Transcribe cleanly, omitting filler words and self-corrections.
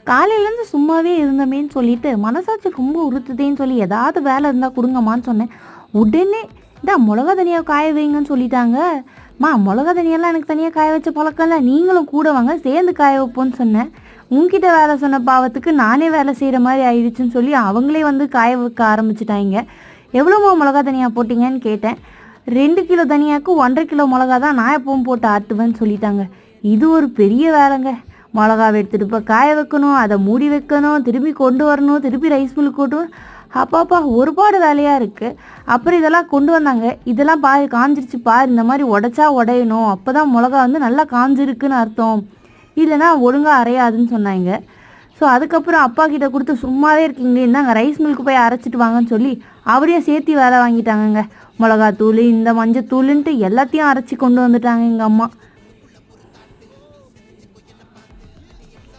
காலையிலேருந்து சும்மாவே இருந்தமேன்னு சொல்லிட்டு மனசாட்சி ரொம்ப உறுத்துதேன்னு சொல்லி ஏதாவது வேலை இருந்தால் கொடுங்கம்மான்னு சொன்னேன். உடனே இந்தா மிளகா தனியாக காய வைங்கன்னு சொல்லிட்டாங்க. மிளகா தனியெல்லாம் எனக்கு தனியாக காய வச்ச பழக்கம் இல்லை, நீங்களும் கூட வாங்க சேர்ந்து காய வைப்போன்னு சொன்னேன். உங்ககிட்ட வேலை சொன்ன பாவத்துக்கு நானே வேலை செய்கிற மாதிரி ஆயிடுச்சுன்னு சொல்லி அவங்களே வந்து காய வைக்க ஆரம்பிச்சிட்டாங்க. எவ்வளோமா மிளகா தனியாக போட்டிங்கன்னு கேட்டேன். 2 கிலோ தனியாக்கு 1.5 கிலோ மிளகா தான் நான் எப்பவும் போட்டு ஆட்டுவேன்னு சொல்லிட்டாங்க. இது ஒரு பெரிய வேலைங்க. மிளகாவை எடுத்துகிட்டு இப்போ காய வைக்கணும், அதை மூடி வைக்கணும், திருப்பி கொண்டு வரணும், திருப்பி ரைஸ் மில்லுக்கு கொண்டு அப்பாப்பா ஒருபாடு வேலையாக இருக்குது. அப்புறம் இதெல்லாம் கொண்டு வந்தாங்க. இதெல்லாம் பாரு காஞ்சிருச்சு பாரு, இந்த மாதிரி உடைச்சா உடையணும், அப்போ தான் மிளகா வந்து நல்லா காஞ்சிருக்குன்னு அர்த்தம், இல்லைன்னா ஒழுங்காக அரையாதுன்னு சொன்னாங்க. ஸோ அதுக்கப்புறம் அப்பா கிட்ட கொடுத்து சும்மாவே இருக்கீங்களே, இருந்தாங்க ரைஸ் மில்க்கு போய் அரைச்சிட்டு வாங்கன்னு சொல்லி அவரையே சேர்த்து வேலை வாங்கிட்டாங்கங்க. மிளகாத்தூள் இந்த மஞ்சத்தூளுன்ட்டு எல்லாத்தையும் அரைச்சி கொண்டு வந்துட்டாங்க எங்கள் அம்மா.